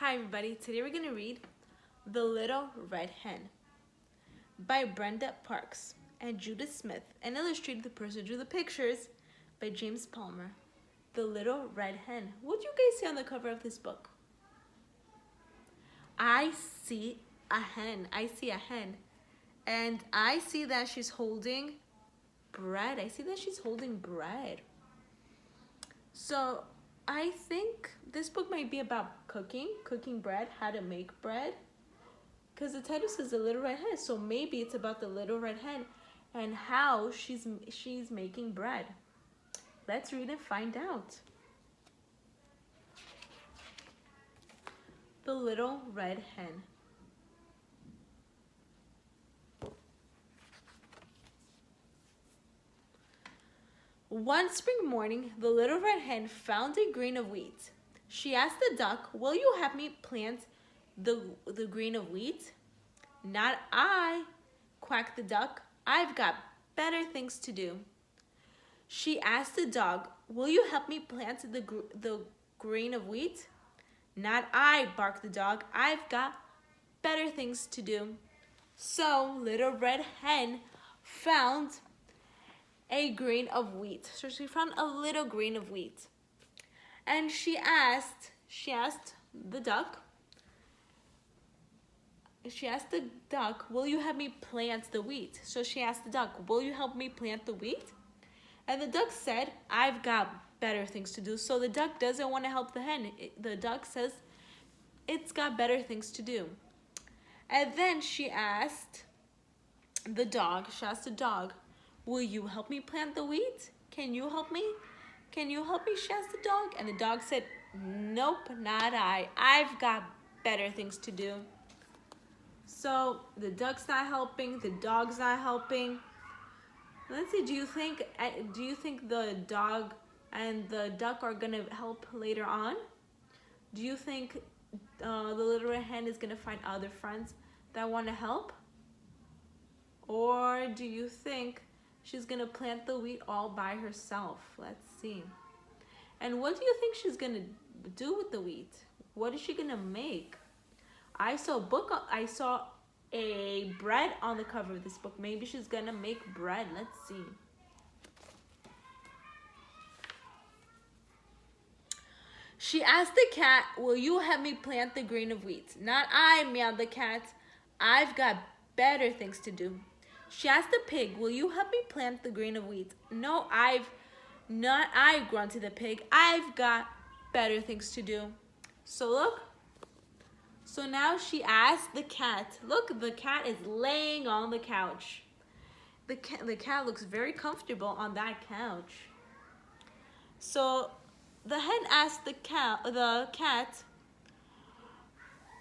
Hi everybody, today we're going to read The Little Red Hen by Brenda Parks and Judith Smith and illustrated the person who drew the pictures by James Palmer. The Little Red Hen. What do you guys see on the cover of this book? I see a hen. And I see that she's holding bread. So I think this book might be about cooking bread, how to make bread. Because the title says The Little Red Hen, so maybe it's about the Little Red Hen and how she's making bread. Let's read and find out. The Little Red Hen. One spring morning, the Little Red Hen found a grain of wheat. She asked the duck, "Will you help me plant the grain of wheat?" "Not I," quacked the duck. "I've got better things to do." She asked the dog, "Will you help me plant the grain of wheat?" "Not I," barked the dog. "I've got better things to do." So Little Red Hen found a grain of wheat. So she found a little grain of wheat. And she asked the duck, "Will you help me plant the wheat?" So she asked the duck, "Will you help me plant the wheat?" And the duck said, "I've got better things to do." So the duck doesn't want to help the hen. The duck says it's got better things to do. And then she asked the dog, "Will you help me plant the wheat? Can you help me? She asked the dog. And the dog said, "Nope, not I. I've got better things to do." So the duck's not helping, the dog's not helping. Let's see, do you think the dog and the duck are gonna help later on? Do you think the Little Red Hen is gonna find other friends that want to help? Or do you think she's gonna plant the wheat all by herself? Let's see. And what do you think she's gonna do with the wheat? What is she gonna make? I saw a bread on the cover of this book. Maybe she's gonna make bread. Let's see. She asked the cat, "Will you help me plant the grain of wheat?" "Not I," meowed the cat. "I've got better things to do." She asked the pig, "Will you help me plant the grain of wheat?" "No, not I," grunted the pig. "I've got better things to do." So look. So now she asked the cat. Look, the cat is laying on the couch. The cat looks very comfortable on that couch. So the hen asked the cat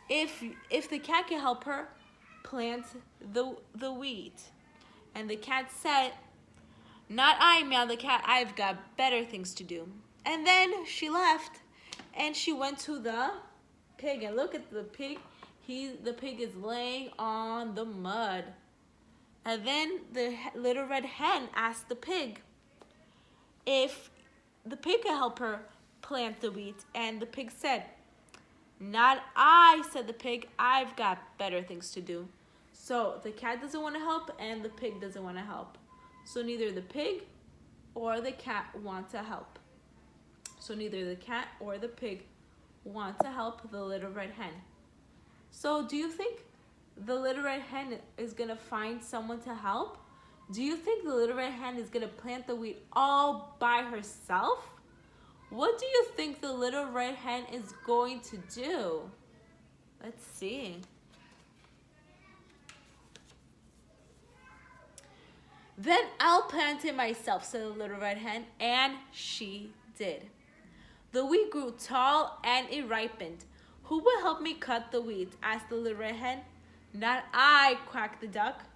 if the cat can help her plant the wheat. And the cat said, "Not I," meowed the cat. "I've got better things to do." And then she left and she went to the pig. And look at the pig. The pig is laying on the mud. And then the Little Red Hen asked the pig if the pig could help her plant the wheat. And the pig said, "Not I," said the pig. "I've got better things to do." So the cat doesn't want to help and the pig doesn't want to help. So neither the pig or the cat want to help. So neither the cat or the pig want to help the Little Red Hen. So do you think the Little Red Hen is going to find someone to help? Do you think the Little Red Hen is going to plant the wheat all by herself? What do you think the Little Red Hen is going to do? Let's see. "Then I'll plant it myself," said the Little Red Hen, and she did. The wheat grew tall and it ripened. "Who will help me cut the wheat?" asked the Little Red Hen. "Not I," quacked the duck.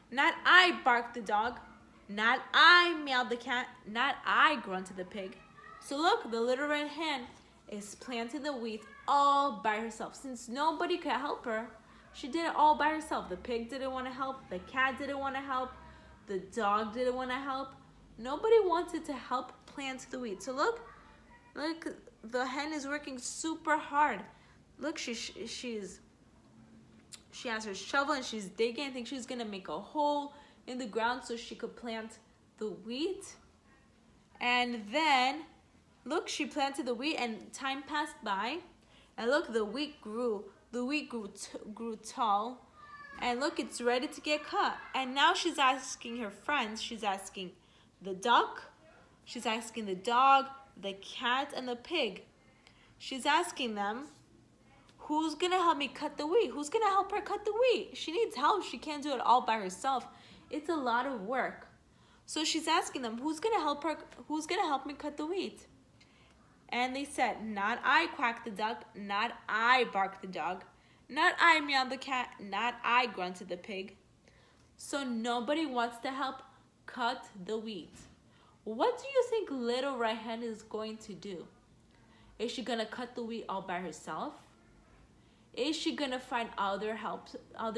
"Not I," barked the dog. "Not I," meowed the cat. "Not I," grunted the pig. So look, the Little Red Hen is planting the wheat all by herself. Since nobody could help her, she did it all by herself. The pig didn't want to help. The cat didn't want to help. The dog didn't want to help. Nobody wanted to help plant the wheat. So look, the hen is working super hard. Look, she has her shovel and she's digging. I think she's gonna make a hole in the ground so she could plant the wheat. And then, look, she planted the wheat and time passed by. And look, the wheat grew. The wheat grew tall. And look, it's ready to get cut. And now she's asking her friends. She's asking the duck. She's asking the dog, the cat, and the pig. She's asking them, who's gonna help me cut the wheat? Who's gonna help her cut the wheat? She needs help. She can't do it all by herself. It's a lot of work. So she's asking them, who's gonna help her? Who's gonna help me cut the wheat? And they said, not I, quacked the duck. Not I, barked the dog. Not I, meowed the cat. Not I, grunted the pig. So nobody wants to help cut the wheat. What do you think Little Red Hen is going to do? Is she gonna cut the wheat all by herself? Is she gonna find other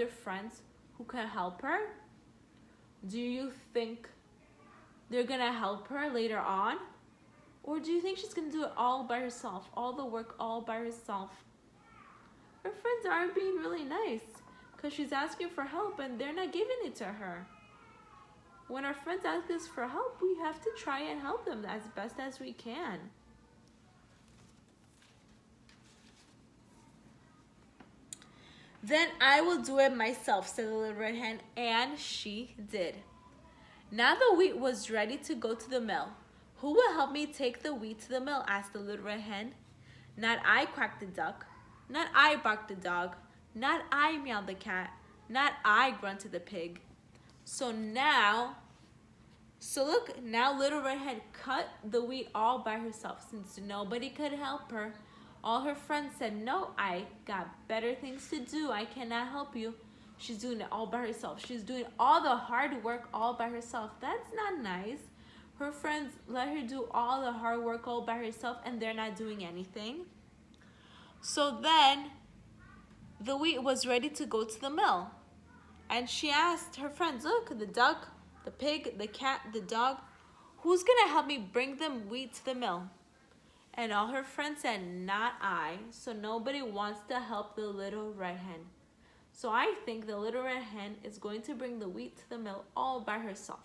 friends who can help her? Do you think they're gonna help her later on? Or do you think she's gonna do it all by herself? All the work all by herself? Her friends aren't being really nice because she's asking for help and they're not giving it to her. When our friends ask us for help, we have to try and help them as best as we can. Then I will do it myself, said the Little Red Hen, and she did. Now the wheat was ready to go to the mill. Who will help me take the wheat to the mill? Asked the Little Red Hen. Not I, quacked the duck. Not I, barked the dog. Not I, meowed the cat. Not I, grunted the pig. So look, now Little Red Hen cut the wheat all by herself. Since nobody could help her, all her friends said, no, I got better things to do. I cannot help you. She's doing it all by herself. She's doing all the hard work all by herself. That's not nice. Her friends let her do all the hard work all by herself and they're not doing anything. So then the wheat was ready to go to the mill. And she asked her friends, look, the duck, the pig, the cat, the dog, who's gonna help me bring them wheat to the mill? And all her friends said, not I. So nobody wants to help the Little Red Hen. So I think the Little Red Hen is going to bring the wheat to the mill all by herself.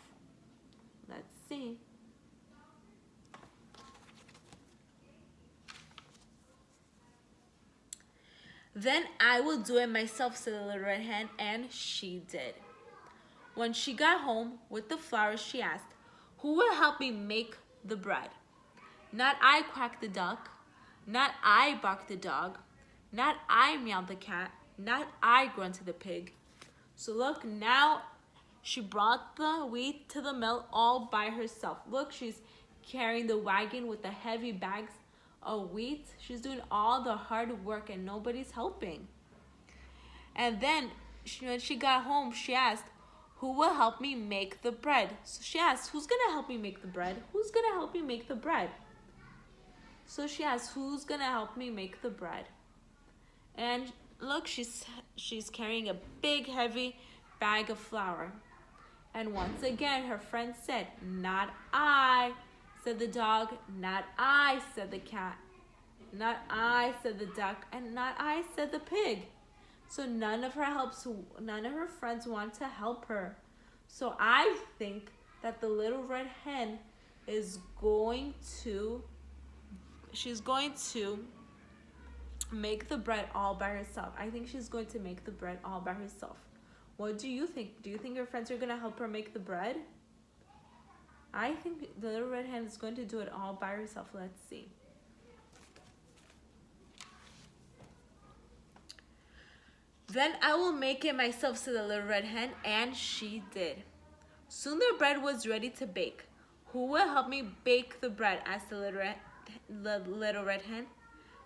Let's see. Then I will do it myself, said the Little Red Hen, and she did. When she got home with the flour, she asked, who will help me make the bread? Not I, quacked the duck. Not I, barked the dog. Not I, meowed the cat. Not I, grunted the pig. So look, now she brought the wheat to the mill all by herself. Look, she's carrying the wagon with the heavy bags of wheat. She's doing all the hard work and nobody's helping. And then when she got home, she asked, who will help me make the bread? So she asked, who's gonna help me make the bread? Who's gonna help me make the bread? So she asked, who's gonna help me make the bread? And look, she's carrying a big heavy bag of flour. And once again, her friend said, not I, said the dog. Not I, said the cat. Not I, said the duck. And not I, said the pig. So none of her friends want to help her. So I think that the Little Red Hen is going to make the bread all by herself. I think she's going to make the bread all by herself. What do you think? Do you think her friends are going to help her make the bread? I think the Little Red Hen is going to do it all by herself. Let's see. Then I will make it myself, said the Little Red Hen, and she did. Soon the bread was ready to bake. Who will help me bake the bread? Asked the Little Red Hen.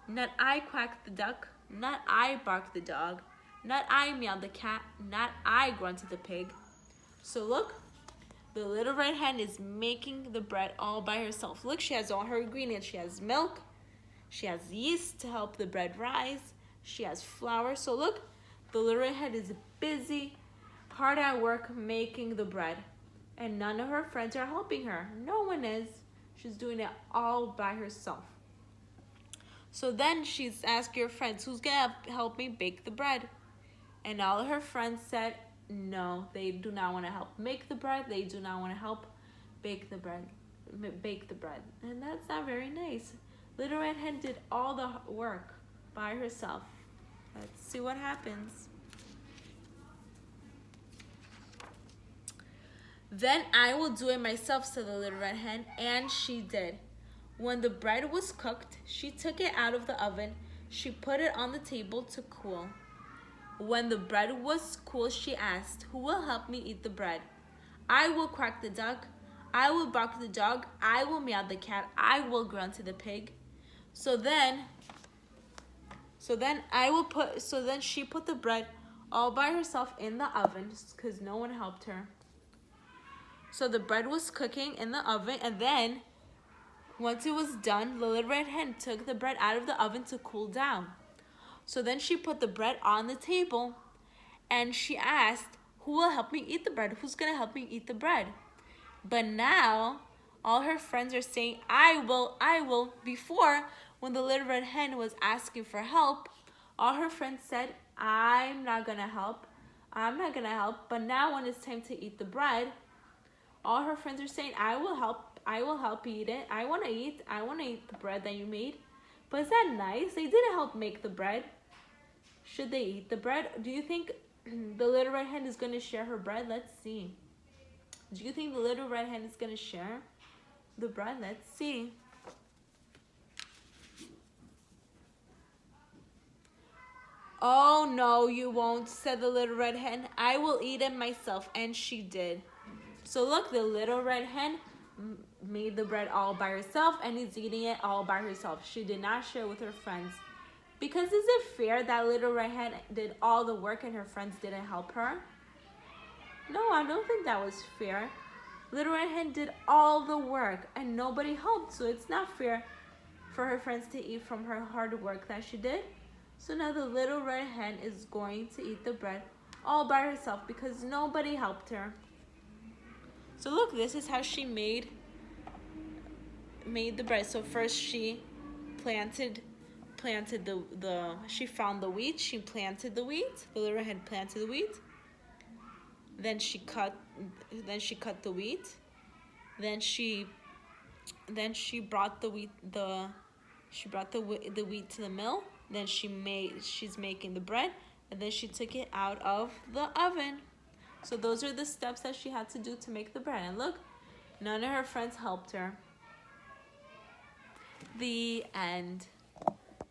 Not I, quacked the duck. Not I, barked the dog. Not I, meowed the cat. Not I, grunted the pig. So look, the Little Red Hen is making the bread all by herself. Look, she has all her ingredients. She has milk. She has yeast to help the bread rise. She has flour. So look, the Little Red Hen is busy, hard at work making the bread. And none of her friends are helping her. No one is. She's doing it all by herself. So then she's asked her friends, who's gonna help me bake the bread? And all her friends said, no, they do not want to help make the bread. They do not want to help bake the bread. And that's not very nice. Little Red Hen did all the work by herself. Let's see what happens. Then I will do it myself, said the Little Red Hen, and she did. When the bread was cooked, she took it out of the oven. She put it on the table to cool. When the bread was cool, she asked, who will help me eat the bread? I will quack the duck. I will bark the dog. I will meow the cat. I will grunt to the pig. So then she put the bread all by herself in the oven because no one helped her. So the bread was cooking in the oven, and then once it was done, the Little Red Hen took the bread out of the oven to cool down. So then she put the bread on the table, and she asked, who will help me eat the bread? Who's gonna help me eat the bread? But now, all her friends are saying, I will. Before, when the Little Red Hen was asking for help, all her friends said, I'm not gonna help. But now when it's time to eat the bread, all her friends are saying, I will help eat it. I wanna eat the bread that you made. But is that nice? They didn't help make the bread. Should they eat the bread? Do you think the Little Red Hen is gonna share her bread? Let's see. Do you think the Little Red Hen is gonna share the bread? Let's see. Oh no, you won't, said the Little Red Hen. I will eat it myself, and she did. So look, the Little Red Hen made the bread all by herself and is eating it all by herself. She did not share with her friends. Because is it fair that Little Red Hen did all the work and her friends didn't help her? No, I don't think that was fair. Little Red Hen did all the work and nobody helped, so it's not fair for her friends to eat from her hard work that she did. So now the Little Red Hen is going to eat the bread all by herself because nobody helped her. So look, this is how she made the bread. So first she she found the wheat, she planted the wheat. The Little Red Hen planted the wheat. Then she cut the wheat. Then she brought the wheat the wheat to the mill. Then she's making the bread, and then she took it out of the oven. So those are the steps that she had to do to make the bread. And look, none of her friends helped her. The end.